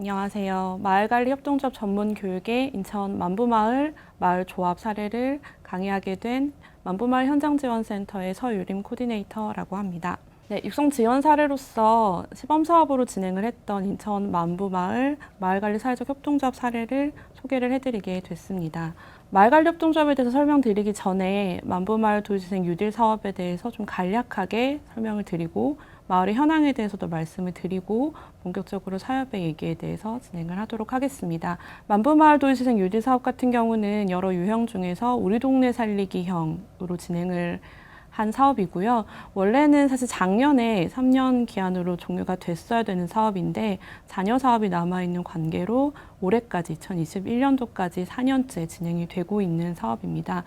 안녕하세요. 마을관리 협동조합 전문 교육의 인천 만부마을 마을조합 사례를 강의하게 된 만부마을 현장지원센터의 서유림 코디네이터라고 합니다. 네, 육성 지원 사례로서 시범사업으로 진행을 했던 인천 만부마을 마을관리 사회적 협동조합 사례를 소개를 해드리게 됐습니다. 마을관리 협동조합에 대해서 설명드리기 전에 만부마을 도시재생 뉴딜 사업에 대해서 좀 간략하게 설명을 드리고 마을의 현황에 대해서도 말씀을 드리고 본격적으로 사업의 얘기에 대해서 진행을 하도록 하겠습니다. 만부마을 도시재생 뉴딜 사업 같은 경우는 여러 유형 중에서 우리 동네 살리기형으로 진행을 한 사업이고요. 원래는 사실 작년에 3년 기한으로 종료가 됐어야 되는 사업인데 잔여 사업이 남아있는 관계로 올해까지 2021년도까지 4년째 진행이 되고 있는 사업입니다.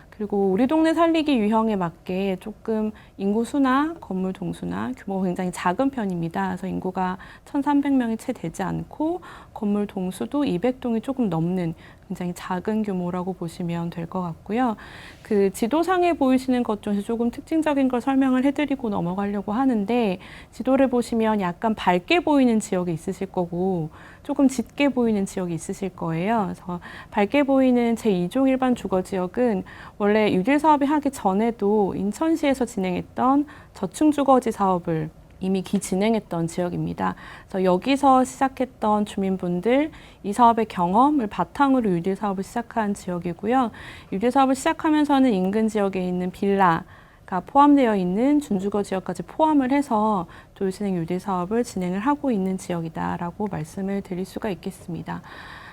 그리고 우리 동네 살리기 유형에 맞게 조금 인구 수나 건물 동수나 규모가 굉장히 작은 편입니다. 그래서 인구가 1,300명이 채 되지 않고 건물 동수도 200동이 조금 넘는 굉장히 작은 규모라고 보시면 될 것 같고요. 그 지도상에 보이시는 것 중에서 조금 특징적인 걸 설명을 해드리고 넘어가려고 하는데 지도를 보시면 약간 밝게 보이는 지역이 있으실 거고 조금 짙게 보이는 지역이 있으실 거예요. 그래서 밝게 보이는 제2종 일반 주거지역은 원래 유딜 사업이 하기 전에도 인천시에서 진행했던 저층주거지 사업을 이미 진행했던 지역입니다. 그래서 여기서 시작했던 주민분들 이 사업의 경험을 바탕으로 유딜 사업을 시작한 지역이고요. 유딜 사업을 시작하면서는 인근 지역에 있는 빌라가 포함되어 있는 준주거 지역까지 포함을 해서 도시진행 유딜 사업을 진행을 하고 있는 지역이다라고 말씀을 드릴 수가 있겠습니다.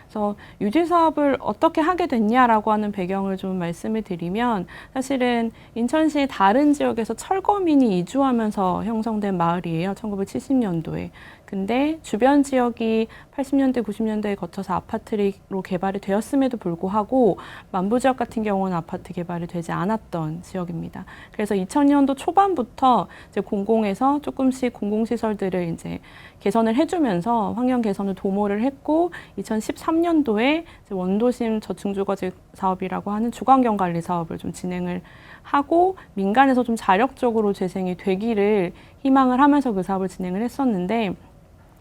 그래서 유딜 사업을 어떻게 하게 됐냐라고 하는 배경을 좀 말씀을 드리면 사실은 인천시 다른 지역에서 철거민이 이주하면서 형성된 마을이에요. 1970년도에. 근데 주변 지역이 80년대, 90년대에 거쳐서 아파트로 개발이 되었음에도 불구하고 만부 지역 같은 경우는 아파트 개발이 되지 않았던 지역입니다. 그래서 2000년도 초반부터 이제 공공에서 조금씩 공공시설들을 이제 개선을 해주면서 환경 개선을 도모를 했고 2013년도에 원도심 저층주거지 사업이라고 하는 주거환경 관리 사업을 좀 진행을 하고 민간에서 좀 자력적으로 재생이 되기를 희망을 하면서 그 사업을 진행을 했었는데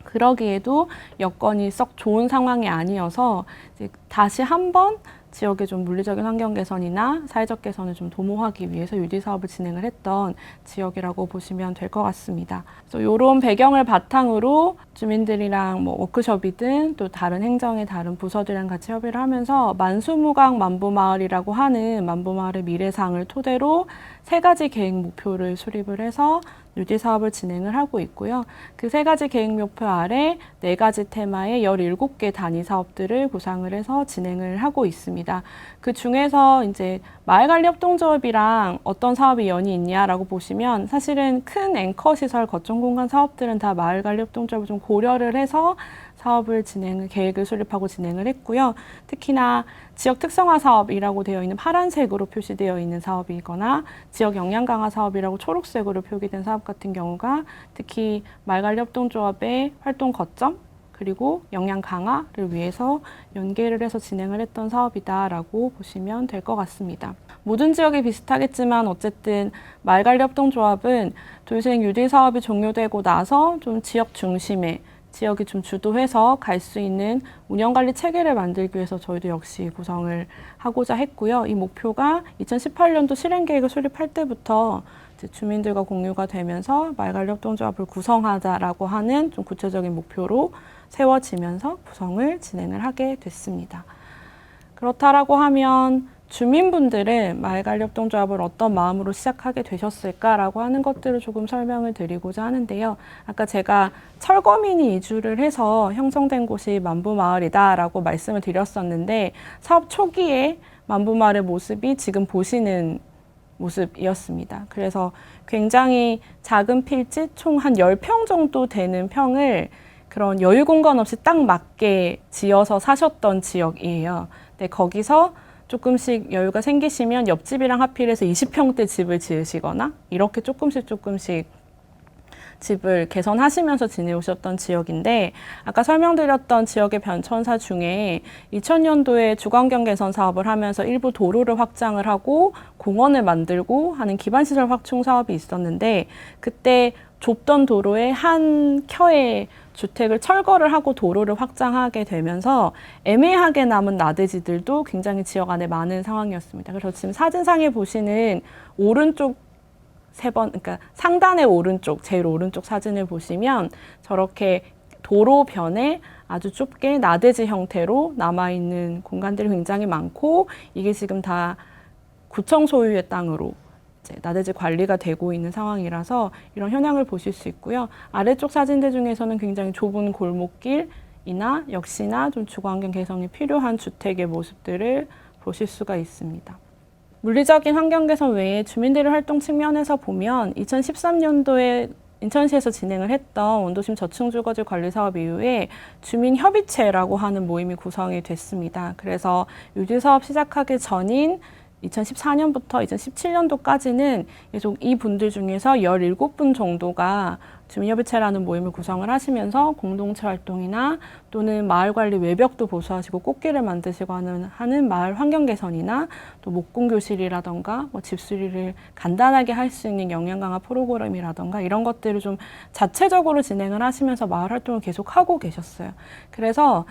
그러기에도 여건이 썩 좋은 상황이 아니어서 이제 다시 한번 지역의 좀 물리적인 환경 개선이나 사회적 개선을 좀 도모하기 위해서 유딜 사업을 진행을 했던 지역이라고 보시면 될 것 같습니다. 그래서 이런 배경을 바탕으로 주민들이랑 뭐 워크숍이든 또 다른 행정의 다른 부서들이랑 같이 협의를 하면서 만수무강 만부마을이라고 하는 만부마을의 미래상을 토대로 3가지 계획 목표를 수립을 해서 유딜 사업을 진행을 하고 있고요. 그 3가지 계획 목표 아래 4가지 테마의 17개 단위 사업들을 구상을 해서 진행을 하고 있습니다. 그 중에서 이제 마을관리 협동조합이랑 어떤 사업이 연이 있냐라고 보시면 사실은 큰 앵커 시설 거점 공간 사업들은 다 마을관리 협동조합을 좀 고려를 해서 사업을 계획을 수립하고 진행을 했고요. 특히나 지역 특성화 사업이라고 되어 있는 파란색으로 표시되어 있는 사업이거나 지역 역량 강화 사업이라고 초록색으로 표기된 사업 같은 경우가 특히 마을관리 협동조합의 활동 거점 그리고 역량 강화를 위해서 연계를 해서 진행을 했던 사업이다라고 보시면 될 것 같습니다. 모든 지역이 비슷하겠지만 어쨌든 마을관리 협동조합은 도시재생 뉴딜 사업이 종료되고 나서 좀 지역 중심의 지역이 좀 주도해서 갈 수 있는 운영관리 체계를 만들기 위해서 저희도 역시 구성을 하고자 했고요. 이 목표가 2018년도 실행계획을 수립할 때부터 이제 주민들과 공유가 되면서 마을관리 협동조합을 구성하자라고 하는 좀 구체적인 목표로 세워지면서 구성을 진행을 하게 됐습니다. 그렇다라고 하면 주민분들은 마을관리 협동조합을 어떤 마음으로 시작하게 되셨을까라고 하는 것들을 조금 설명을 드리고자 하는데요. 아까 제가 철거민이 이주를 해서 형성된 곳이 만부마을이다라고 말씀을 드렸었는데 사업 초기에 만부마을의 모습이 지금 보시는 모습이었습니다. 그래서 굉장히 작은 필지 총 한 10평 정도 되는 평을 그런 여유 공간 없이 딱 맞게 지어서 사셨던 지역이에요. 근데 거기서 조금씩 여유가 생기시면 옆집이랑 합의해서 20평대 집을 지으시거나 이렇게 조금씩 집을 개선하시면서 지내오셨던 지역인데 아까 설명드렸던 지역의 변천사 중에 2000년도에 주거환경 개선 사업을 하면서 일부 도로를 확장을 하고 공원을 만들고 하는 기반시설 확충 사업이 있었는데 그때 좁던 도로에 한 켜의 주택을 철거를 하고 도로를 확장하게 되면서 애매하게 남은 나대지들도 굉장히 지역 안에 많은 상황이었습니다. 그래서 지금 사진상에 보시는 오른쪽 그러니까 상단의 오른쪽, 제일 오른쪽 사진을 보시면 저렇게 도로변에 아주 좁게 나대지 형태로 남아있는 공간들이 굉장히 많고, 이게 지금 다 구청 소유의 땅으로 이제 나대지 관리가 되고 있는 상황이라서 이런 현황을 보실 수 있고요. 아래쪽 사진들 중에서는 굉장히 좁은 골목길이나 역시나 좀 주거환경 개선이 필요한 주택의 모습들을 보실 수가 있습니다. 물리적인 환경 개선 외에 주민들의 활동 측면에서 보면 2013년도에 인천시에서 진행을 했던 원도심 저층주거지 관리 사업 이후에 주민협의체라고 하는 모임이 구성이 됐습니다. 그래서 유지사업 시작하기 전인 2014년부터 2017년도까지는 계속 이 분들 중에서 17분 정도가 주민협의체라는 모임을 구성을 하시면서 공동체 활동이나 또는 마을관리 외벽도 보수하시고 꽃길을 만드시고 하는 마을 환경 개선이나 또 목공교실이라던가 뭐 집수리를 간단하게 할 수 있는 역량 강화 프로그램이라던가 이런 것들을 좀 자체적으로 진행을 하시면서 마을 활동을 계속 하고 계셨어요. 그래서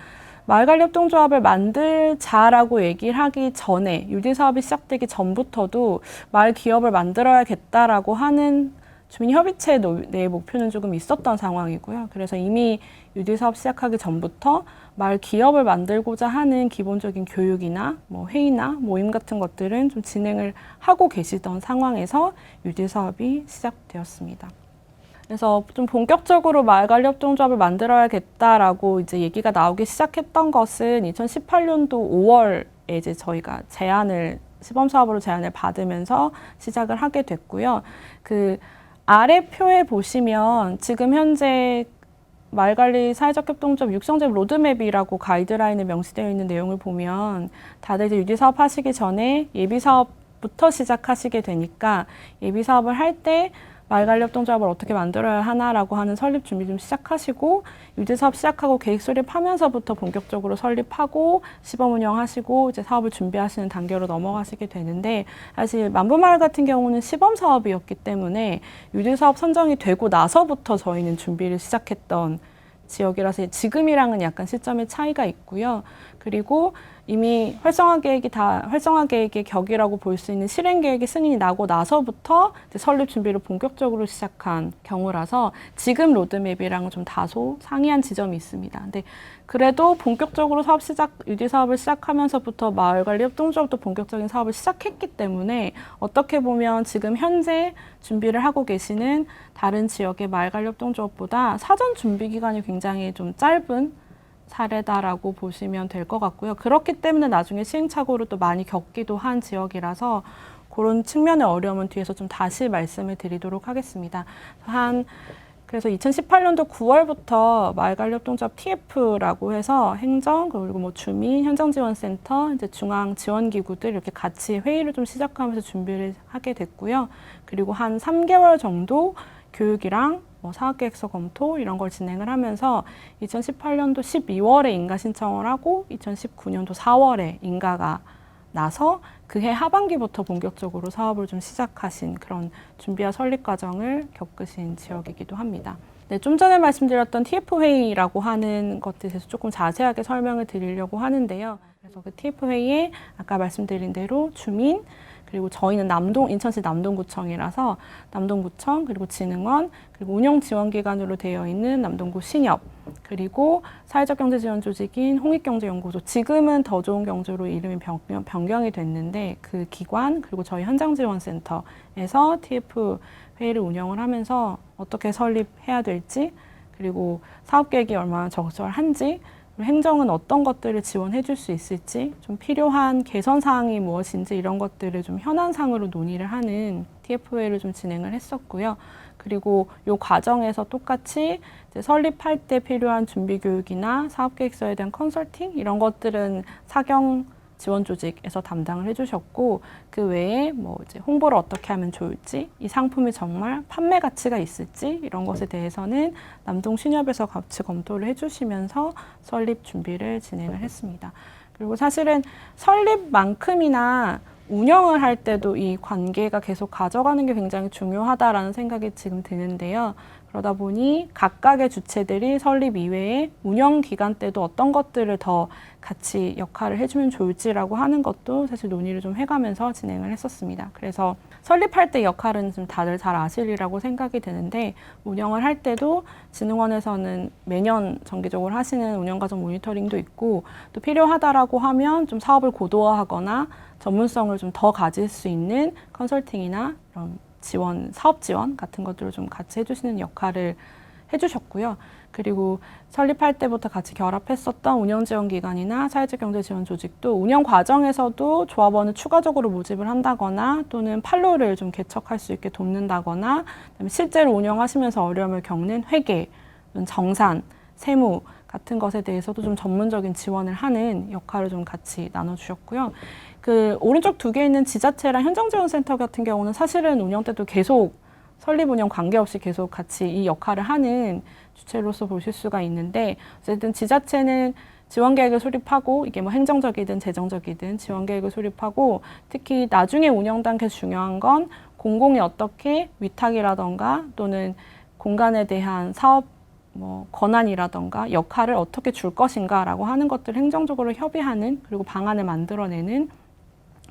마을관리협동조합을 만들자라고 얘기를 하기 전에, 유지사업이 시작되기 전부터도 마을 기업을 만들어야겠다라고 하는 주민협의체 내의 목표는 조금 있었던 상황이고요. 그래서 이미 유지사업 시작하기 전부터 마을 기업을 만들고자 하는 기본적인 교육이나 뭐 회의나 모임 같은 것들은 좀 진행을 하고 계시던 상황에서 유지사업이 시작되었습니다. 그래서 좀 본격적으로 마을관리협동조합을 만들어야겠다라고 이제 얘기가 나오기 시작했던 것은 2018년도 5월에 이제 저희가 시범사업으로 제안을 받으면서 시작을 하게 됐고요. 그 아래 표에 보시면 지금 현재 마을관리 사회적 협동조합 육성제 로드맵이라고 가이드라인에 명시되어 있는 내용을 보면 다들 이제 유지사업 하시기 전에 예비사업부터 시작하시게 되니까 예비사업을 할 때 마을관리협동조합을 어떻게 만들어야 하나라고 하는 설립 준비 좀 시작하시고, 유지사업 시작하고 계획 수립하면서부터 본격적으로 설립하고 시범 운영하시고 이제 사업을 준비하시는 단계로 넘어가시게 되는데, 사실 만부마을 같은 경우는 시범 사업이었기 때문에 유지사업 선정이 되고 나서부터 저희는 준비를 시작했던 지역이라서 지금이랑은 약간 시점의 차이가 있고요. 그리고 이미 활성화 계획의 격이라고 볼 수 있는 실행 계획이 승인이 나고 나서부터 이제 설립 준비를 본격적으로 시작한 경우라서 지금 로드맵이랑은 좀 다소 상이한 지점이 있습니다. 근데 그래도 본격적으로 유지 사업을 시작하면서부터 마을관리협동조합도 본격적인 사업을 시작했기 때문에 어떻게 보면 지금 현재 준비를 하고 계시는 다른 지역의 마을관리협동조합보다 사전 준비 기간이 굉장히 좀 짧은 사례다라고 보시면 될 것 같고요. 그렇기 때문에 나중에 시행착오를 또 많이 겪기도 한 지역이라서 그런 측면의 어려움은 뒤에서 좀 다시 말씀을 드리도록 하겠습니다. 그래서 2018년도 9월부터 마을관리협동조합 TF라고 해서 행정 그리고 뭐 주민 현장지원센터 이제 중앙 지원기구들 이렇게 같이 회의를 좀 시작하면서 준비를 하게 됐고요. 그리고 한 3개월 정도 교육이랑 사업계획서 검토 이런 걸 진행을 하면서 2018년도 12월에 인가 신청을 하고 2019년도 4월에 인가가 나서 그해 하반기부터 본격적으로 사업을 좀 시작하신 그런 준비와 설립 과정을 겪으신 지역이기도 합니다. 네, 좀 전에 말씀드렸던 TF회의라고 하는 것에 대해서 조금 자세하게 설명을 드리려고 하는데요. 그래서 그 TF회의에 아까 말씀드린 대로 주민, 그리고 저희는 인천시 남동구청이라서 남동구청, 그리고 진흥원, 그리고 운영지원기관으로 되어 있는 남동구 신협, 그리고 사회적 경제 지원 조직인 홍익경제연구소, 지금은 더 좋은 경제로 이름이 변경이 됐는데 그 기관, 그리고 저희 현장지원센터에서 TF 회의를 운영을 하면서 어떻게 설립해야 될지, 그리고 사업계획이 얼마나 적절한지, 행정은 어떤 것들을 지원해 줄 수 있을지, 좀 필요한 개선 사항이 무엇인지 이런 것들을 좀 현안상으로 논의를 하는 TF회를 좀 진행을 했었고요. 그리고 이 과정에서 똑같이 이제 설립할 때 필요한 준비 교육이나 사업계획서에 대한 컨설팅 이런 것들은 사경 지원 조직에서 담당을 해주셨고, 그 외에 뭐 이제 홍보를 어떻게 하면 좋을지, 이 상품이 정말 판매 가치가 있을지 이런 것에 대해서는 남동 신협에서 같이 검토를 해주시면서 설립 준비를 진행을 했습니다. 그리고 사실은 설립만큼이나 운영을 할 때도 이 관계가 계속 가져가는 게 굉장히 중요하다라는 생각이 지금 드는데요. 그러다 보니 각각의 주체들이 설립 이외에 운영 기간 때도 어떤 것들을 더 같이 역할을 해주면 좋을지라고 하는 것도 사실 논의를 좀 해가면서 진행을 했었습니다. 그래서 설립할 때 역할은 좀 다들 잘 아시리라고 생각이 드는데, 운영을 할 때도 진흥원에서는 매년 정기적으로 하시는 운영과정 모니터링도 있고, 또 필요하다라고 하면 좀 사업을 고도화하거나 전문성을 좀 더 가질 수 있는 컨설팅이나 이런 지원, 사업 지원 같은 것들을 좀 같이 해주시는 역할을 해주셨고요. 그리고 설립할 때부터 같이 결합했었던 운영지원기관이나 사회적 경제지원 조직도 운영 과정에서도 조합원을 추가적으로 모집을 한다거나 또는 판로를 좀 개척할 수 있게 돕는다거나, 그다음에 실제로 운영하시면서 어려움을 겪는 회계, 정산, 세무 같은 것에 대해서도 좀 전문적인 지원을 하는 역할을 좀 같이 나눠주셨고요. 그 오른쪽 두 개 있는 지자체랑 현장지원센터 같은 경우는 사실은 운영 때도 계속 설립 운영 관계없이 계속 같이 이 역할을 하는 주체로서 보실 수가 있는데, 어쨌든 지자체는 지원 계획을 수립하고, 이게 뭐 행정적이든 재정적이든 지원 계획을 수립하고, 특히 나중에 운영 단계에서 중요한 건 공공이 어떻게 위탁이라던가 또는 공간에 대한 사업 권한이라던가 역할을 어떻게 줄 것인가라고 하는 것들을 행정적으로 협의하는, 그리고 방안을 만들어내는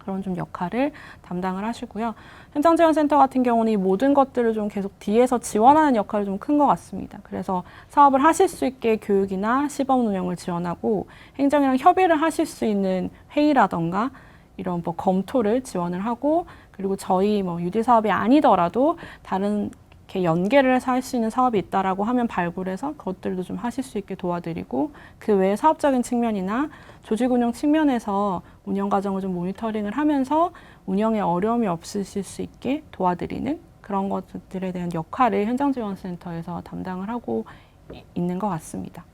그런 좀 역할을 담당을 하시고요. 현장지원센터 같은 경우는 이 모든 것들을 좀 계속 뒤에서 지원하는 역할이 좀 큰 것 같습니다. 그래서 사업을 하실 수 있게 교육이나 시범 운영을 지원하고, 행정이랑 협의를 하실 수 있는 회의라던가 이런 검토를 지원을 하고, 그리고 저희 UD 사업이 아니더라도 다른 이렇게 연계를 해서 할 수 있는 사업이 있다라고 하면 발굴해서 그것들도 좀 하실 수 있게 도와드리고, 그 외에 사업적인 측면이나 조직 운영 측면에서 운영 과정을 좀 모니터링을 하면서 운영에 어려움이 없으실 수 있게 도와드리는 그런 것들에 대한 역할을 현장지원센터에서 담당을 하고 있는 것 같습니다.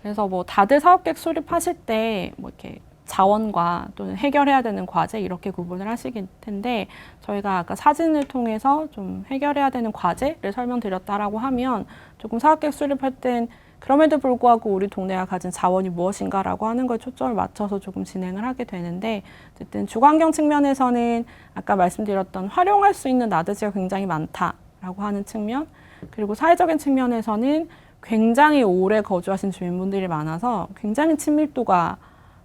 그래서 다들 사업계획 수립하실 때 이렇게 자원과 또는 해결해야 되는 과제 이렇게 구분을 하시길 텐데, 저희가 아까 사진을 통해서 좀 해결해야 되는 과제를 설명드렸다라고 하면, 조금 사업계획 수립할 땐 그럼에도 불구하고 우리 동네가 가진 자원이 무엇인가라고 하는 걸 초점을 맞춰서 조금 진행을 하게 되는데, 어쨌든 주거환경 측면에서는 아까 말씀드렸던 활용할 수 있는 나드지가 굉장히 많다라고 하는 측면, 그리고 사회적인 측면에서는 굉장히 오래 거주하신 주민분들이 많아서 굉장히 친밀도가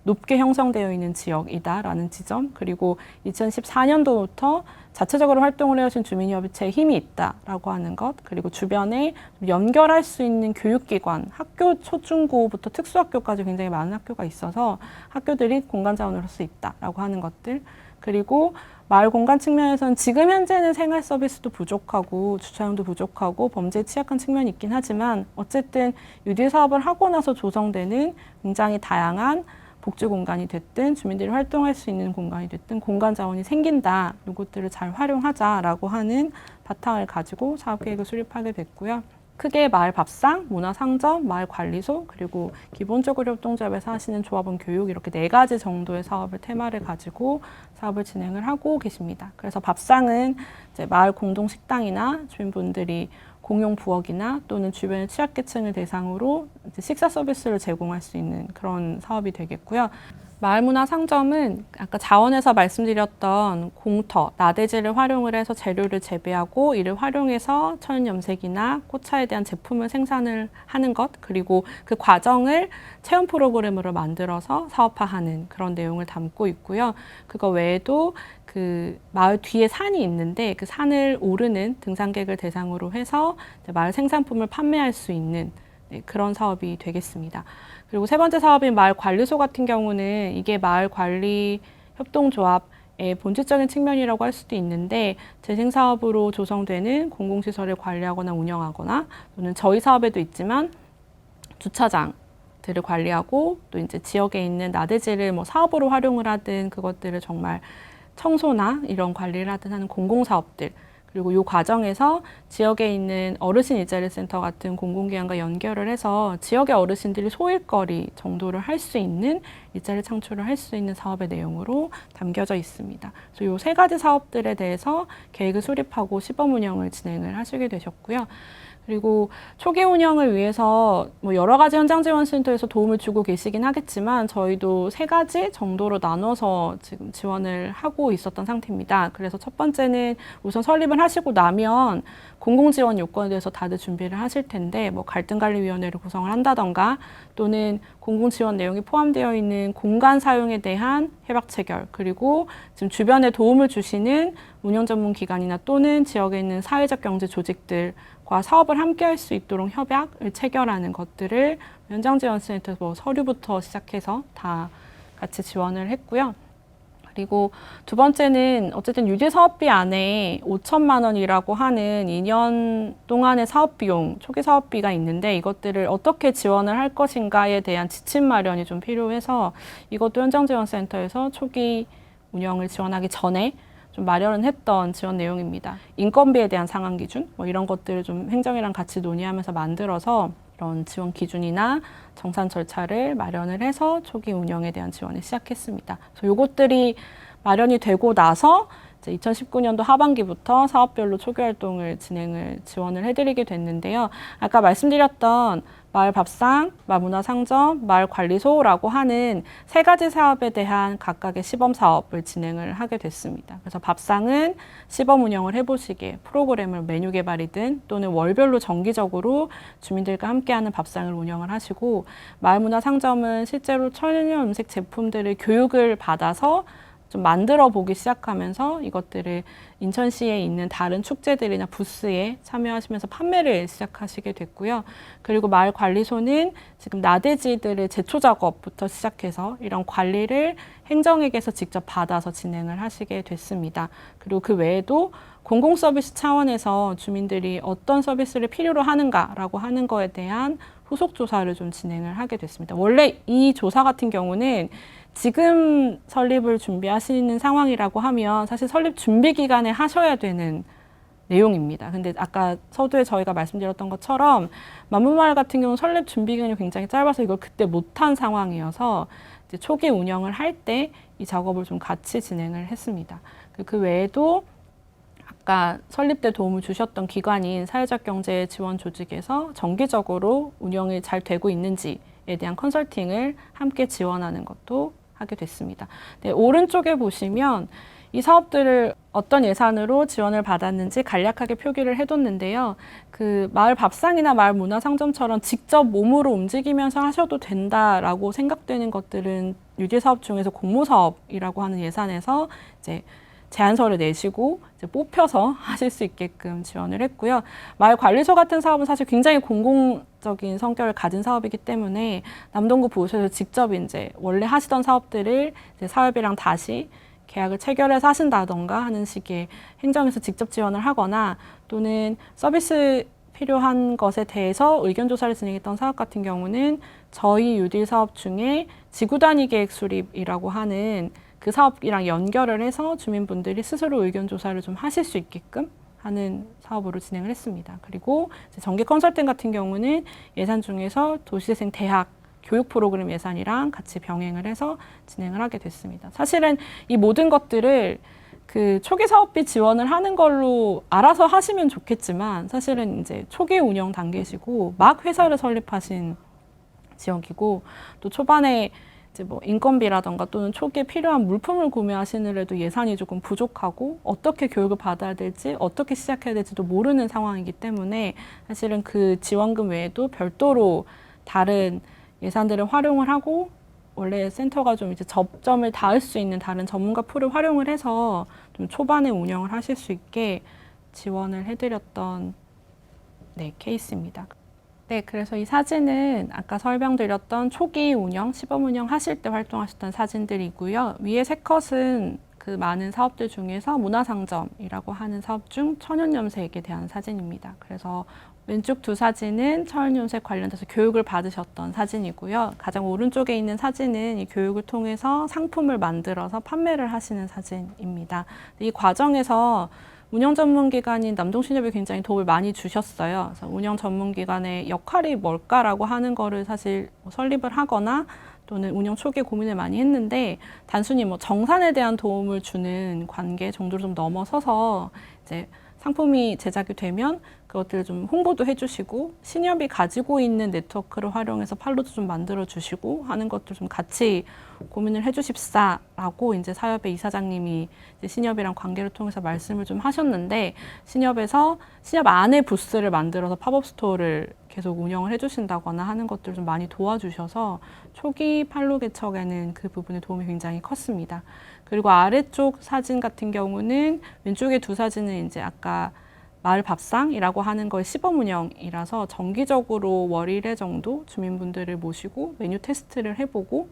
높게 형성되어 있는 지역이다라는 지점, 그리고 2014년도부터 자체적으로 활동을 해오신 주민협의체에 힘이 있다라고 하는 것, 그리고 주변에 연결할 수 있는 교육기관, 학교 초중고부터 특수학교까지 굉장히 많은 학교가 있어서 학교들이 공간 자원을 할 수 있다라고 하는 것들, 그리고 마을 공간 측면에서는 지금 현재는 생활 서비스도 부족하고 주차장도 부족하고 범죄에 취약한 측면이 있긴 하지만, 어쨌든 UD 사업을 하고 나서 조성되는 굉장히 다양한 복지 공간이 됐든 주민들이 활동할 수 있는 공간이 됐든 공간 자원이 생긴다. 이것들을 잘 활용하자라고 하는 바탕을 가지고 사업계획을 수립하게 됐고요. 크게 마을 밥상, 문화상점, 마을 관리소, 그리고 기본적으로 협동조합에서 하시는 조합원 교육, 이렇게 4가지 정도의 사업을 테마를 가지고 사업을 진행을 하고 계십니다. 그래서 밥상은 이제 마을 공동식당이나 주민분들이 공용 부엌이나 또는 주변의 취약계층을 대상으로 식사 서비스를 제공할 수 있는 그런 사업이 되겠고요. 마을문화상점은 아까 자원에서 말씀드렸던 공터, 나대지를 활용을 해서 재료를 재배하고 이를 활용해서 천연염색이나 꽃차에 대한 제품을 생산을 하는 것, 그리고 그 과정을 체험 프로그램으로 만들어서 사업화하는 그런 내용을 담고 있고요. 그거 외에도 그 마을 뒤에 산이 있는데 그 산을 오르는 등산객을 대상으로 해서 마을 생산품을 판매할 수 있는 그런 사업이 되겠습니다. 그리고 3번째 사업인 마을 관리소 같은 경우는 이게 마을 관리 협동조합의 본질적인 측면이라고 할 수도 있는데, 재생사업으로 조성되는 공공시설을 관리하거나 운영하거나, 또는 저희 사업에도 있지만 주차장들을 관리하고, 또 이제 지역에 있는 나대지를 사업으로 활용을 하든 그것들을 정말 청소나 이런 관리를 하든 하는 공공사업들, 그리고 이 과정에서 지역에 있는 어르신 일자리 센터 같은 공공기관과 연결을 해서 지역의 어르신들이 소일거리 정도를 할 수 있는 일자리 창출을 할 수 있는 사업의 내용으로 담겨져 있습니다. 그래서 이 3가지 사업들에 대해서 계획을 수립하고 시범 운영을 진행을 하시게 되셨고요. 그리고 초기 운영을 위해서 뭐 여러 가지 현장지원센터에서 도움을 주고 계시긴 하겠지만 저희도 3가지 정도로 나눠서 지금 지원을 하고 있었던 상태입니다. 그래서 첫 번째는 우선 설립을 하시고 나면 공공지원 요건에 대해서 다들 준비를 하실 텐데 뭐 갈등관리위원회를 구성을 한다던가 또는 공공지원 내용이 포함되어 있는 공간 사용에 대한 협약 체결, 그리고 지금 주변에 도움을 주시는 운영 전문 기관이나 또는 지역에 있는 사회적 경제 조직들과 사업을 함께 할 수 있도록 협약을 체결하는 것들을 현장지원센터에서 뭐 서류부터 시작해서 다 같이 지원을 했고요. 그리고 두 번째는 어쨌든 유지사업비 안에 5천만 원이라고 하는 2년 동안의 사업비용, 초기 사업비가 있는데 이것들을 어떻게 지원을 할 것인가에 대한 지침 마련이 좀 필요해서 이것도 현장지원센터에서 초기 운영을 지원하기 전에 좀 마련을 했던 지원 내용입니다. 인건비에 대한 상한 기준, 뭐 이런 것들을 좀 행정이랑 같이 논의하면서 만들어서 이런 지원 기준이나 정산 절차를 마련을 해서 초기 운영에 대한 지원을 시작했습니다. 그래서 이것들이 마련이 되고 나서 이제 2019년도 하반기부터 사업별로 초기 활동을 지원을 해드리게 됐는데요. 아까 말씀드렸던 마을 밥상, 마을 문화상점, 마을 관리소라고 하는 3가지 사업에 대한 각각의 시범 사업을 진행을 하게 됐습니다. 그래서 밥상은 시범 운영을 해보시기에 프로그램을 메뉴 개발이든 또는 월별로 정기적으로 주민들과 함께하는 밥상을 운영을 하시고, 마을 문화상점은 실제로 천연 음식 제품들을 교육을 받아서 좀 만들어 보기 시작하면서 이것들을 인천시에 있는 다른 축제들이나 부스에 참여하시면서 판매를 시작하시게 됐고요. 그리고 마을 관리소는 지금 나대지들의 제초 작업부터 시작해서 이런 관리를 행정에게서 직접 받아서 진행을 하시게 됐습니다. 그리고 그 외에도 공공 서비스 차원에서 주민들이 어떤 서비스를 필요로 하는가라고 하는 거에 대한 후속 조사를 좀 진행을 하게 됐습니다. 원래 이 조사 같은 경우는 지금 설립을 준비하시는 상황이라고 하면 사실 설립 준비 기간에 하셔야 되는 내용입니다. 근데 아까 서두에 저희가 말씀드렸던 것처럼 만부마을 같은 경우는 설립 준비 기간이 굉장히 짧아서 이걸 그때 못한 상황이어서 이제 초기 운영을 할 때 이 작업을 좀 같이 진행을 했습니다. 그 외에도 아까 설립 때 도움을 주셨던 기관인 사회적 경제 지원 조직에서 정기적으로 운영이 잘 되고 있는지에 대한 컨설팅을 함께 지원하는 것도 하게 됐습니다. 네, 오른쪽에 보시면 이 사업들을 어떤 예산으로 지원을 받았는지 간략하게 표기를 해뒀는데요. 그 마을 밥상이나 마을 문화상점처럼 직접 몸으로 움직이면서 하셔도 된다라고 생각되는 것들은 유지사업 중에서 공모사업이라고 하는 예산에서 이제 제안서를 내시고 이제 뽑혀서 하실 수 있게끔 지원을 했고요. 마을 관리소 같은 사업은 사실 굉장히 공공적인 성격을 가진 사업이기 때문에 남동구 부서에서 직접 이제 원래 하시던 사업들을 이제 사업이랑 다시 계약을 체결해서 하신다던가 하는 식의 행정에서 직접 지원을 하거나 또는 서비스 필요한 것에 대해서 의견 조사를 진행했던 사업 같은 경우는 저희 유딜 사업 중에 지구 단위 계획 수립이라고 하는 그 사업이랑 연결을 해서 주민분들이 스스로 의견 조사를 좀 하실 수 있게끔 하는 사업으로 진행을 했습니다. 그리고 정기 컨설팅 같은 경우는 예산 중에서 도시재생 대학 교육 프로그램 예산이랑 같이 병행을 해서 진행을 하게 됐습니다. 사실은 이 모든 것들을 그 초기 사업비 지원을 하는 걸로 알아서 하시면 좋겠지만 사실은 이제 초기 운영 단계시고 막 회사를 설립하신 지역이고 또 초반에 이제 뭐 인건비라던가 또는 초기에 필요한 물품을 구매하시느라도 예산이 조금 부족하고 어떻게 교육을 받아야 될지 어떻게 시작해야 될지도 모르는 상황이기 때문에 사실은 그 지원금 외에도 별도로 다른 예산들을 활용을 하고 원래 센터가 좀 이제 접점을 닿을 수 있는 다른 전문가 풀을 활용을 해서 좀 초반에 운영을 하실 수 있게 지원을 해드렸던 케이스입니다. 네, 그래서 이 사진은 아까 설명드렸던 초기 운영, 시범 운영 하실 때 활동하셨던 사진들이고요. 위에 세 컷은 그 많은 사업들 중에서 문화상점이라고 하는 사업 중 천연염색에 대한 사진입니다. 그래서 왼쪽 두 사진은 천연염색 관련돼서 교육을 받으셨던 사진이고요. 가장 오른쪽에 있는 사진은 이 교육을 통해서 상품을 만들어서 판매를 하시는 사진입니다. 이 과정에서 운영 전문기관인 남동신협이 굉장히 도움을 많이 주셨어요. 그래서 운영 전문기관의 역할이 뭘까라고 하는 거를 사실 설립을 하거나 또는 운영 초기에 고민을 많이 했는데 단순히 뭐 정산에 대한 도움을 주는 관계 정도를 좀 넘어서서 이제 상품이 제작이 되면 그것들을 좀 홍보도 해주시고 신협이 가지고 있는 네트워크를 활용해서 판로도 좀 만들어주시고 하는 것들 좀 같이 고민을 해주십사라고 이제 사협의 이사장님이 이제 신협이랑 관계를 통해서 말씀을 좀 하셨는데 신협에서 신협 안에 부스를 만들어서 팝업 스토어를 계속 운영을 해주신다거나 하는 것들을 좀 많이 도와주셔서 초기 판로 개척에는 그 부분의 도움이 굉장히 컸습니다. 그리고 아래쪽 사진 같은 경우는 왼쪽에 두 사진은 이제 아까 마을 밥상이라고 하는 거의 시범 운영이라서 정기적으로 월 1회 정도 주민분들을 모시고 메뉴 테스트를 해보고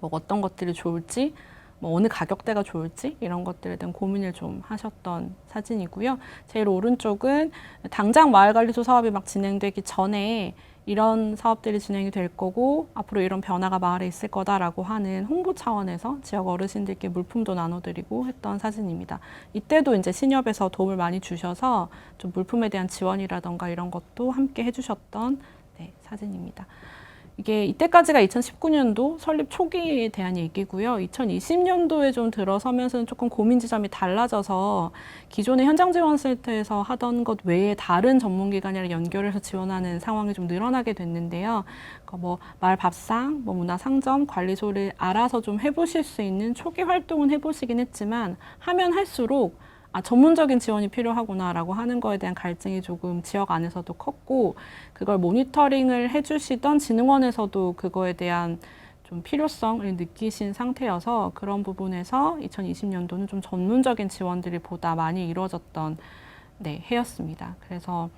뭐 어떤 것들이 좋을지 뭐 어느 가격대가 좋을지 이런 것들에 대한 고민을 좀 하셨던 사진이고요. 제일 오른쪽은 당장 마을관리소 사업이 막 진행되기 전에 이런 사업들이 진행이 될 거고 앞으로 이런 변화가 마을에 있을 거다라고 하는 홍보 차원에서 지역 어르신들께 물품도 나눠드리고 했던 사진입니다. 이때도 이제 신협에서 도움을 많이 주셔서 좀 물품에 대한 지원이라던가 이런 것도 함께 해주셨던 사진입니다. 이게 이때까지가 2019년도 설립 초기에 대한 얘기고요. 2020년도에 좀 들어서면서는 조금 고민 지점이 달라져서 기존의 현장지원센터에서 하던 것 외에 다른 전문기관이랑 연결해서 지원하는 상황이 좀 늘어나게 됐는데요. 그러니까 뭐 마을 밥상, 뭐 문화상점, 관리소를 알아서 좀 해보실 수 있는 초기 활동은 해보시긴 했지만 하면 할수록 전문적인 지원이 필요하구나라고 하는 거에 대한 갈증이 조금 지역 안에서도 컸고 그걸 모니터링을 해주시던 진흥원에서도 그거에 대한 좀 필요성을 느끼신 상태여서 그런 부분에서 2020년도는 좀 전문적인 지원들이 보다 많이 이루어졌던 해였습니다. 그래서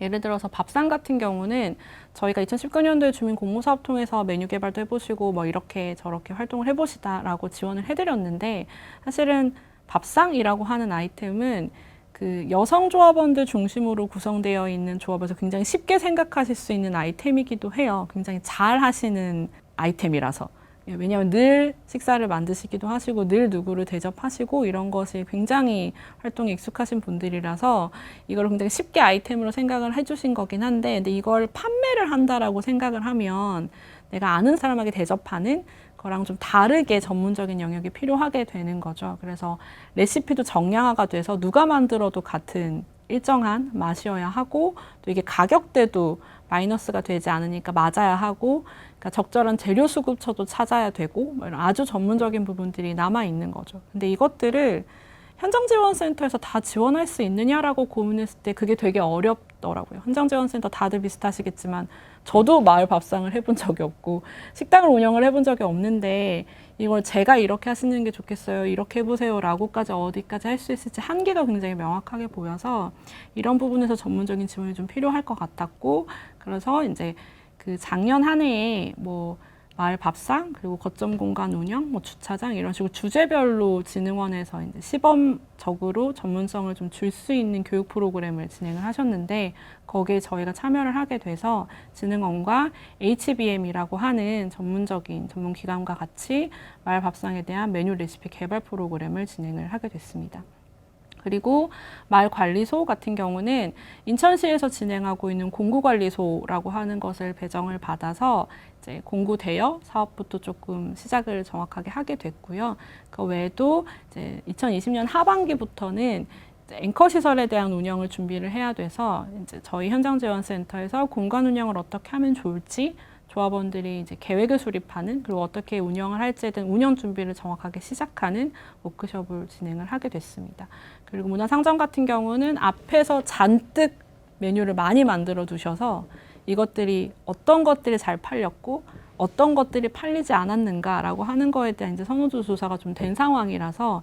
예를 들어서 밥상 같은 경우는 저희가 2019년도에 주민 공모 사업 통해서 메뉴 개발도 해보시고 뭐 이렇게 저렇게 활동을 해보시다라고 지원을 해드렸는데 사실은 밥상이라고 하는 아이템은 그 여성 조합원들 중심으로 구성되어 있는 조합에서 굉장히 쉽게 생각하실 수 있는 아이템이기도 해요. 굉장히 잘 하시는 아이템이라서. 왜냐하면 늘 식사를 만드시기도 하시고 늘 누구를 대접하시고 이런 것이 굉장히 활동에 익숙하신 분들이라서 이걸 굉장히 쉽게 아이템으로 생각을 해주신 거긴 한데 근데 이걸 판매를 한다라고 생각을 하면 내가 아는 사람에게 대접하는 거랑 좀 다르게 전문적인 영역이 필요하게 되는 거죠. 그래서 레시피도 정량화가 돼서 누가 만들어도 같은 일정한 맛이어야 하고 또 이게 가격대도 마이너스가 되지 않으니까 맞아야 하고 그러니까 적절한 재료 수급처도 찾아야 되고 뭐 이런 아주 전문적인 부분들이 남아 있는 거죠. 근데 이것들을 현장지원센터에서 다 지원할 수 있느냐라고 고민했을 때 그게 되게 어렵더라고요. 현장지원센터 다들 비슷하시겠지만 저도 마을 밥상을 해본 적이 없고 식당을 운영을 해본 적이 없는데 이걸 제가 이렇게 하시는 게 좋겠어요. 이렇게 해보세요. 라고까지 어디까지 할 수 있을지 한계가 굉장히 명확하게 보여서 이런 부분에서 전문적인 지원이 좀 필요할 것 같았고 그래서 이제 그 작년 한 해에 뭐 마을 밥상 그리고 거점 공간 운영, 뭐 주차장 이런 식으로 주제별로 진흥원에서 이제 시범적으로 전문성을 좀 줄 수 있는 교육 프로그램을 진행을 하셨는데 거기에 저희가 참여를 하게 돼서 진흥원과 HBM이라고 하는 전문적인 전문기관과 같이 마을 밥상에 대한 메뉴 레시피 개발 프로그램을 진행을 하게 됐습니다. 그리고 마을관리소 같은 경우는 인천시에서 진행하고 있는 공구관리소라고 하는 것을 배정을 받아서 이제 공구 대여 사업부터 조금 시작을 정확하게 하게 됐고요. 그 외에도 이제 2020년 하반기부터는 앵커 시설에 대한 운영을 준비를 해야 돼서 이제 저희 현장지원센터에서 공간 운영을 어떻게 하면 좋을지 조합원들이 이제 계획을 수립하는 그리고 어떻게 운영을 할지에 대한 운영 준비를 정확하게 시작하는 워크숍을 진행을 하게 됐습니다. 그리고 문화상점 같은 경우는 앞에서 잔뜩 메뉴를 많이 만들어 두셔서 이것들이 어떤 것들이 잘 팔렸고 어떤 것들이 팔리지 않았는가라고 하는 거에 대한 이제 선호도 조사가 좀 된 상황이라서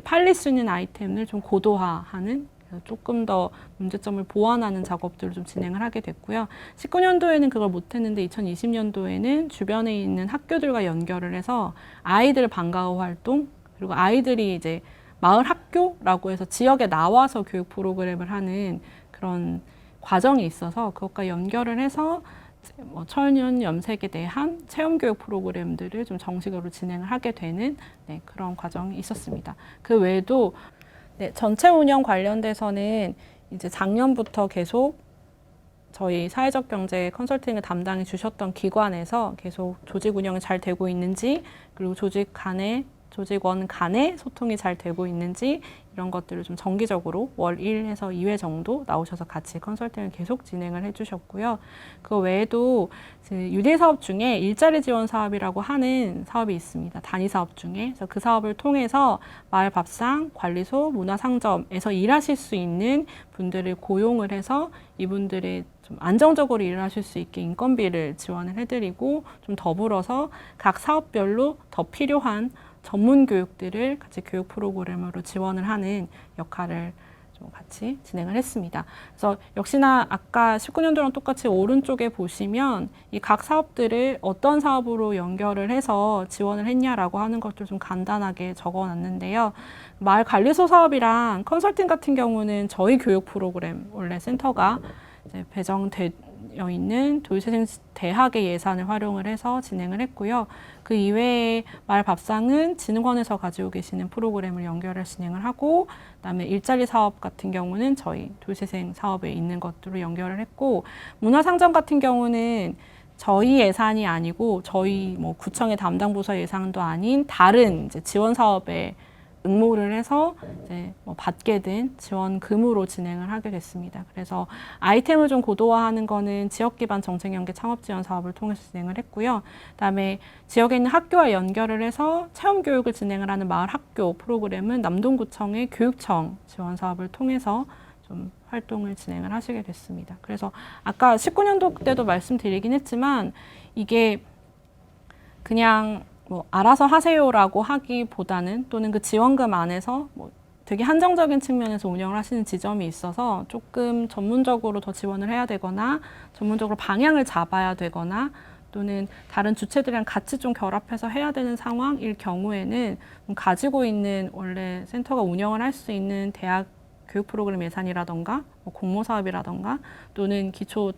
팔릴 수 있는 아이템을 좀 고도화하는 조금 더 문제점을 보완하는 작업들을 좀 진행을 하게 됐고요. 19년도에는 그걸 못했는데 2020년도에는 주변에 있는 학교들과 연결을 해서 아이들 방과후 활동 그리고 아이들이 이제 마을 학교라고 해서 지역에 나와서 교육 프로그램을 하는 그런 과정이 있어서 그것과 연결을 해서 뭐 천연 염색에 대한 체험 교육 프로그램들을 좀 정식으로 진행을 하게 되는 그런 과정이 있었습니다. 그 외에도 전체 운영 관련돼서는 이제 작년부터 계속 저희 사회적 경제 컨설팅을 담당해 주셨던 기관에서 계속 조직 운영이 잘 되고 있는지 그리고 조직 간의 조직원 간의 소통이 잘 되고 있는지 이런 것들을 좀 정기적으로 월 1에서 2회 정도 나오셔서 같이 컨설팅을 계속 진행을 해주셨고요. 그 외에도 유대 사업 중에 일자리 지원 사업이라고 하는 사업이 있습니다. 단위 사업 중에. 그래서 그 사업을 통해서 마을 밥상, 관리소, 문화상점에서 일하실 수 있는 분들을 고용을 해서 이분들의 좀 안정적으로 일을 하실 수 있게 인건비를 지원을 해드리고 좀 더불어서 각 사업별로 더 필요한 전문 교육들을 같이 교육 프로그램으로 지원을 하는 역할을 좀 같이 진행을 했습니다. 그래서 역시나 아까 19년도랑 똑같이 오른쪽에 보시면 이 각 사업들을 어떤 사업으로 연결을 해서 지원을 했냐라고 하는 것들 좀 간단하게 적어놨는데요. 마을 관리소 사업이랑 컨설팅 같은 경우는 저희 교육 프로그램 원래 센터가 이제 배정되어 있는 도시재생 대학의 예산을 활용을 해서 진행을 했고요. 그 이외에 마을 밥상은 진흥원에서 가지고 계시는 프로그램을 연결해 진행을 하고, 그다음에 일자리 사업 같은 경우는 저희 도시재생 사업에 있는 것들로 연결을 했고, 문화상점 같은 경우는 저희 예산이 아니고 저희 뭐 구청의 담당 부서 예산도 아닌 다른 이제 지원 사업에 응모를 해서 이제 뭐 받게 된 지원금으로 진행을 하게 됐습니다. 그래서 아이템을 좀 고도화하는 거는 지역 기반 정책 연계 창업 지원 사업을 통해서 진행을 했고요. 그다음에 지역에 있는 학교와 연결을 해서 체험 교육을 진행을 하는 마을 학교 프로그램은 남동구청의 교육청 지원 사업을 통해서 좀 활동을 진행을 하시게 됐습니다. 그래서 아까 19년도 때도 말씀드리긴 했지만 이게 그냥 뭐 알아서 하세요라고 하기보다는, 또는 그 지원금 안에서 뭐 되게 한정적인 측면에서 운영을 하시는 지점이 있어서 조금 전문적으로 더 지원을 해야 되거나 전문적으로 방향을 잡아야 되거나 또는 다른 주체들이랑 같이 좀 결합해서 해야 되는 상황일 경우에는 가지고 있는 원래 센터가 운영을 할 수 있는 대학 교육 프로그램 예산이라던가 뭐 공모 사업이라던가 또는 기초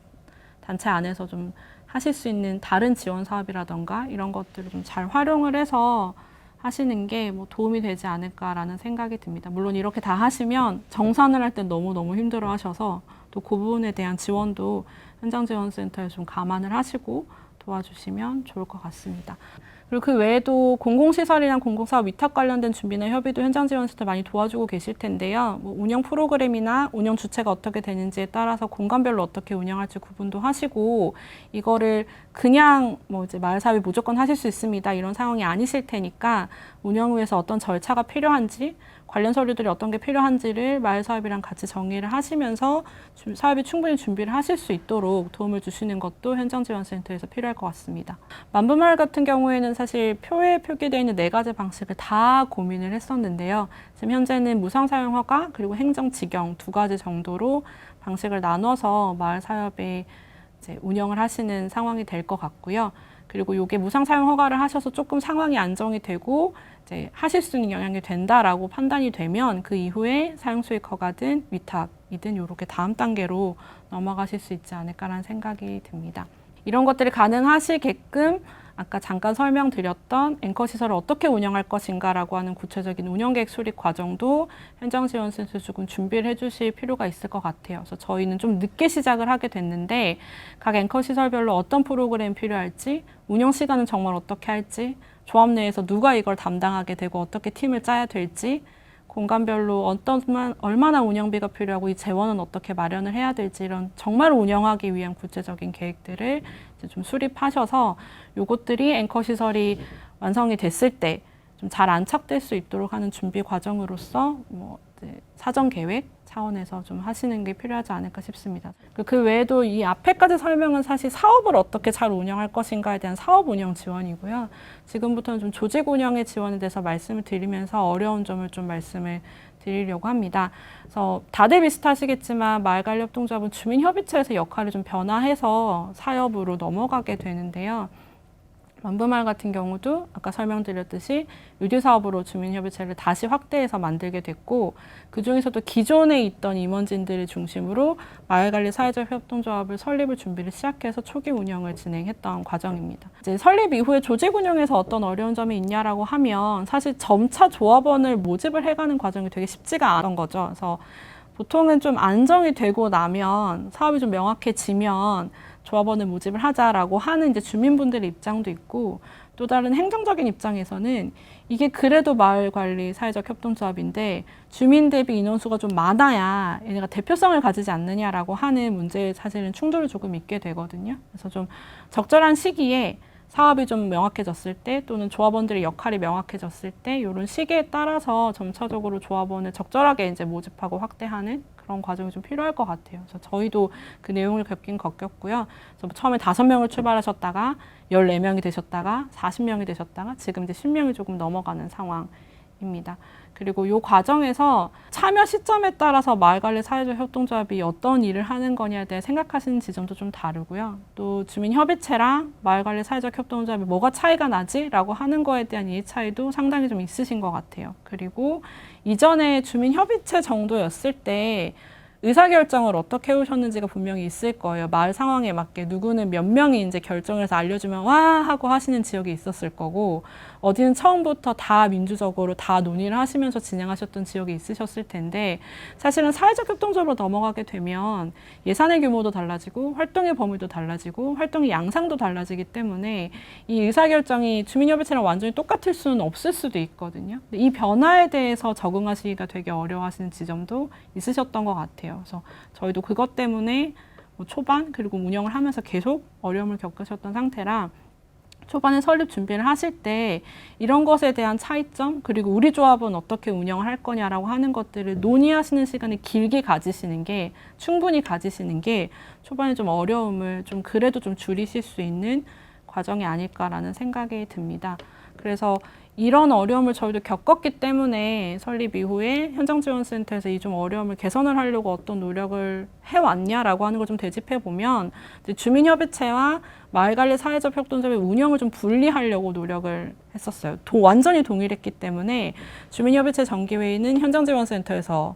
단체 안에서 좀 하실 수 있는 다른 지원 사업이라던가 이런 것들을 좀 잘 활용을 해서 하시는 게 뭐 도움이 되지 않을까라는 생각이 듭니다. 물론 이렇게 다 하시면 정산을 할 때 너무너무 힘들어 하셔서 또 그 부분에 대한 지원도 현장지원센터에 좀 감안을 하시고 도와주시면 좋을 것 같습니다. 그리고 그 외에도 공공시설이랑 공공사업 위탁 관련된 준비나 협의도 현장지원센터 많이 도와주고 계실 텐데요. 뭐 운영 프로그램이나 운영 주체가 어떻게 되는지에 따라서 공간별로 어떻게 운영할지 구분도 하시고, 이거를 그냥 뭐 이제 마을사업이 무조건 하실 수 있습니다 이런 상황이 아니실 테니까 운영을 위해서 어떤 절차가 필요한지, 관련 서류들이 어떤 게 필요한지를 마을사업이랑 같이 정리를 하시면서 사업이 충분히 준비를 하실 수 있도록 도움을 주시는 것도 현장지원센터에서 필요할 것 같습니다. 만부마을 같은 경우에는 사실 표에 표기되어 있는 4가지 방식을 다 고민을 했었는데요. 지금 현재는 무상사용 허가 그리고 행정직영 2가지 정도로 방식을 나눠서 마을 사업에 이제 운영을 하시는 상황이 될 것 같고요. 그리고 이게 무상사용 허가를 하셔서 조금 상황이 안정이 되고 이제 하실 수 있는 영향이 된다라고 판단이 되면 그 이후에 사용수익 허가든 위탁이든 이렇게 다음 단계로 넘어가실 수 있지 않을까라는 생각이 듭니다. 이런 것들이 가능하시게끔 아까 잠깐 설명드렸던 앵커 시설을 어떻게 운영할 것인가라고 하는 구체적인 운영계획 수립 과정도 현장지원센터 조금 준비를 해주실 필요가 있을 것 같아요. 그래서 저희는 좀 늦게 시작을 하게 됐는데 각 앵커 시설별로 어떤 프로그램이 필요할지, 운영 시간은 정말 어떻게 할지, 조합 내에서 누가 이걸 담당하게 되고 어떻게 팀을 짜야 될지, 공간별로 얼마나 운영비가 필요하고 이 재원은 어떻게 마련을 해야 될지, 이런 정말 운영하기 위한 구체적인 계획들을 이제 좀 수립하셔서 요것들이 앵커 시설이 완성이 됐을 때 좀 잘 안착될 수 있도록 하는 준비 과정으로서 뭐 이제 사전 계획 차원에서 좀 하시는 게 필요하지 않을까 싶습니다. 그 외에도 이 앞에까지 설명은 사실 사업을 어떻게 잘 운영할 것인가에 대한 사업 운영 지원이고요. 지금부터는 좀 조직 운영의 지원에 대해서 말씀을 드리면서 어려운 점을 좀 말씀을 드리려고 합니다. 그래서 다들 비슷하시겠지만 마을관리협동조합은 주민협의체에서 역할을 좀 변화해서 사업으로 넘어가게 되는데요. 만부마을 같은 경우도 아까 설명드렸듯이 유리사업으로 주민협의체를 다시 확대해서 만들게 됐고, 그중에서도 기존에 있던 임원진들을 중심으로 마을관리 사회적 협동조합을 설립을 준비를 시작해서 초기 운영을 진행했던 과정입니다. 이제 설립 이후에 조직 운영에서 어떤 어려운 점이 있냐라고 하면 사실 점차 조합원을 모집을 해가는 과정이 되게 쉽지가 않았던 거죠. 그래서 보통은 좀 안정이 되고 나면, 사업이 좀 명확해지면 조합원을 모집을 하자라고 하는 이제 주민분들의 입장도 있고, 또 다른 행정적인 입장에서는 이게 그래도 마을관리 사회적 협동조합인데 주민 대비 인원수가 좀 많아야 얘네가 대표성을 가지지 않느냐라고 하는 문제에 사실은 충돌이 조금 있게 되거든요. 그래서 좀 적절한 시기에 사업이 좀 명확해졌을 때 또는 조합원들의 역할이 명확해졌을 때 이런 시기에 따라서 점차적으로 조합원을 적절하게 이제 모집하고 확대하는 그런 과정이 좀 필요할 것 같아요. 그래서 저희도 그 내용을 겪었고요. 그래서 처음에 5명을 출발하셨다가 14명이 되셨다가 40명이 되셨다가 지금 이제 10명이 조금 넘어가는 상황입니다. 그리고 이 과정에서 참여 시점에 따라서 마을관리 사회적 협동조합이 어떤 일을 하는 거냐에 대해 생각하시는 지점도 좀 다르고요. 또 주민협의체랑 마을관리 사회적 협동조합이 뭐가 차이가 나지? 라고 하는 거에 대한 이해 차이도 상당히 좀 있으신 것 같아요. 그리고 이전에 주민협의체 정도였을 때 의사결정을 어떻게 해오셨는지가 분명히 있을 거예요. 마을 상황에 맞게 누구는 몇 명이 이제 결정을 해서 알려주면 와 하고 하시는 지역이 있었을 거고 어디는 처음부터 다 민주적으로 다 논의를 하시면서 진행하셨던 지역이 있으셨을 텐데 사실은 사회적 협동조합으로 넘어가게 되면 예산의 규모도 달라지고 활동의 범위도 달라지고 활동의 양상도 달라지기 때문에 이 의사결정이 주민협의체랑 완전히 똑같을 수는 없을 수도 있거든요. 이 변화에 대해서 적응하시기가 되게 어려워하시는 지점도 있으셨던 것 같아요. 그래서 저희도 그것 때문에 초반 그리고 운영을 하면서 계속 어려움을 겪으셨던 상태라 초반에 설립 준비를 하실 때 이런 것에 대한 차이점 그리고 우리 조합은 어떻게 운영을 할 거냐라고 하는 것들을 논의하시는 시간을 길게 가지시는 게 충분히 가지시는 게 초반에 좀 어려움을 좀 그래도 좀 줄이실 수 있는 과정이 아닐까라는 생각이 듭니다. 그래서 이런 어려움을 저희도 겪었기 때문에 설립 이후에 현장지원센터에서 이 좀 어려움을 개선을 하려고 어떤 노력을 해왔냐라고 하는 걸 좀 되짚해 보면 주민협의체와 마을관리 사회적 협동조합의 운영을 좀 분리하려고 노력을 했었어요. 완전히 동일했기 때문에 주민협의체 정기회의는 현장지원센터에서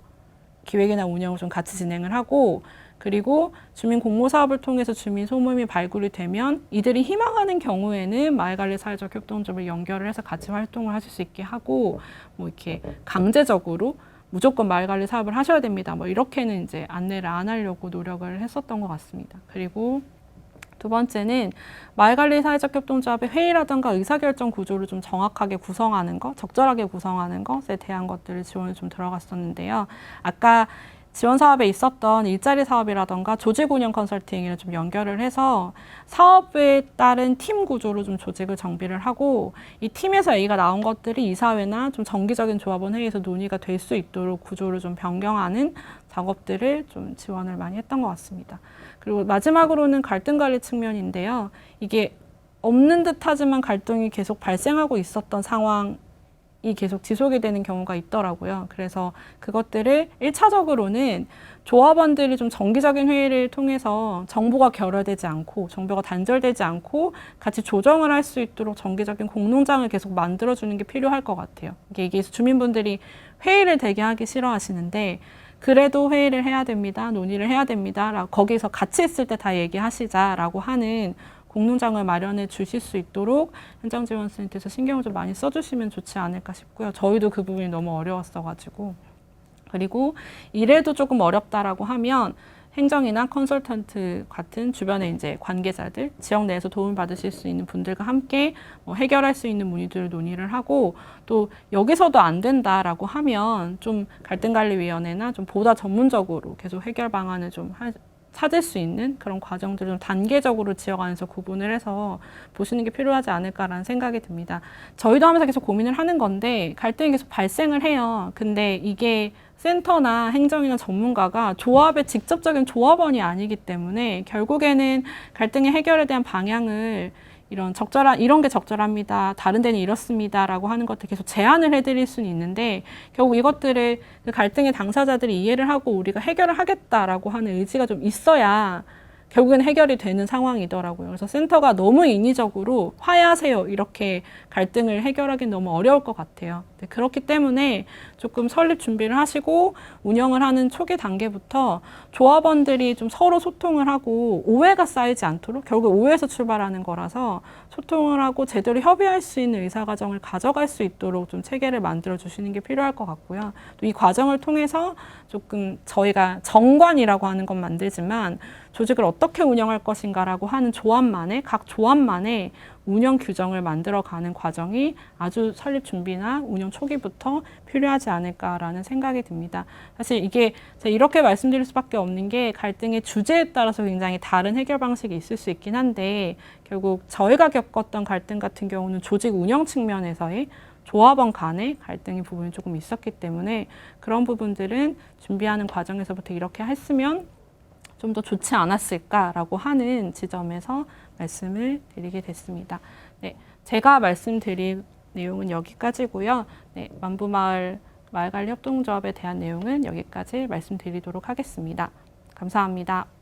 기획이나 운영을 좀 같이 진행을 하고 그리고 주민 공모 사업을 통해서 주민 소모임이 발굴이 되면 이들이 희망하는 경우에는 마을관리 사회적 협동조합을 연결을 해서 같이 활동을 하실 수 있게 하고 뭐 이렇게 강제적으로 무조건 마을관리 사업을 하셔야 됩니다. 뭐 이렇게는 이제 안내를 안 하려고 노력을 했었던 것 같습니다. 그리고 두 번째는 마을관리 사회적 협동조합의 회의라든가 의사결정 구조를 좀 정확하게 구성하는 것, 적절하게 구성하는 것에 대한 것들을 지원이 좀 들어갔었는데요. 아까 지원 사업에 있었던 일자리 사업이라던가 조직 운영 컨설팅을 좀 연결을 해서 사업에 따른 팀 구조로 좀 조직을 정비를 하고 이 팀에서 얘기가 나온 것들이 이사회나 좀 정기적인 조합원 회의에서 논의가 될 수 있도록 구조를 좀 변경하는 작업들을 좀 지원을 많이 했던 것 같습니다. 그리고 마지막으로는 갈등 관리 측면인데요. 이게 없는 듯 하지만 갈등이 계속 발생하고 있었던 상황 이 계속 지속이 되는 경우가 있더라고요. 그래서 그것들을 1차적으로는 조합원들이 좀 정기적인 회의를 통해서 정보가 결여되지 않고 정보가 단절되지 않고 같이 조정을 할 수 있도록 정기적인 공론장을 계속 만들어주는 게 필요할 것 같아요. 이게 주민분들이 회의를 되게 하기 싫어하시는데 그래도 회의를 해야 됩니다. 논의를 해야 됩니다. 거기서 같이 있을 때 다 얘기하시자라고 하는 공론장을 마련해 주실 수 있도록 현장지원센터에서 신경을 좀 많이 써주시면 좋지 않을까 싶고요. 저희도 그 부분이 너무 어려웠어가지고. 그리고 이래도 조금 어렵다라고 하면 행정이나 컨설턴트 같은 주변의 이제 관계자들, 지역 내에서 도움을 받으실 수 있는 분들과 함께 해결할 수 있는 문의들을 논의를 하고 또 여기서도 안 된다라고 하면 좀 갈등관리위원회나 좀 보다 전문적으로 계속 해결 방안을 좀 찾을 수 있는 그런 과정들을 좀 단계적으로 지역 안에서 구분을 해서 보시는 게 필요하지 않을까라는 생각이 듭니다. 저희도 하면서 계속 고민을 하는 건데 갈등이 계속 발생을 해요. 근데 이게 센터나 행정이나 전문가가 조합의 직접적인 조합원이 아니기 때문에 결국에는 갈등의 해결에 대한 방향을 이런 게 적절합니다. 다른 데는 이렇습니다라고 하는 것들 계속 제안을 해드릴 수는 있는데 결국 이것들을 그 갈등의 당사자들이 이해를 하고 우리가 해결을 하겠다라고 하는 의지가 좀 있어야 결국엔 해결이 되는 상황이더라고요. 그래서 센터가 너무 인위적으로 화해하세요 이렇게 갈등을 해결하기는 너무 어려울 것 같아요. 그렇기 때문에 조금 설립 준비를 하시고 운영을 하는 초기 단계부터 조합원들이 좀 서로 소통을 하고 오해가 쌓이지 않도록 결국 오해에서 출발하는 거라서 소통을 하고 제대로 협의할 수 있는 의사과정을 가져갈 수 있도록 좀 체계를 만들어 주시는 게 필요할 것 같고요. 또 이 과정을 통해서 조금 저희가 정관이라고 하는 건 만들지만 조직을 어떻게 운영할 것인가라고 하는 각 조합만의 운영 규정을 만들어가는 과정이 아주 설립 준비나 운영 초기부터 필요하지 않을까라는 생각이 듭니다. 사실 이게 제가 이렇게 말씀드릴 수밖에 없는 게 갈등의 주제에 따라서 굉장히 다른 해결 방식이 있을 수 있긴 한데 결국 저희가 겪었던 갈등 같은 경우는 조직 운영 측면에서의 조합원 간의 갈등의 부분이 조금 있었기 때문에 그런 부분들은 준비하는 과정에서부터 이렇게 했으면 좀 더 좋지 않았을까라고 하는 지점에서 말씀을 드리게 됐습니다. 네, 제가 말씀드릴 내용은 여기까지고요. 네, 만부마을 마을관리 협동조합에 대한 내용은 여기까지 말씀드리도록 하겠습니다. 감사합니다.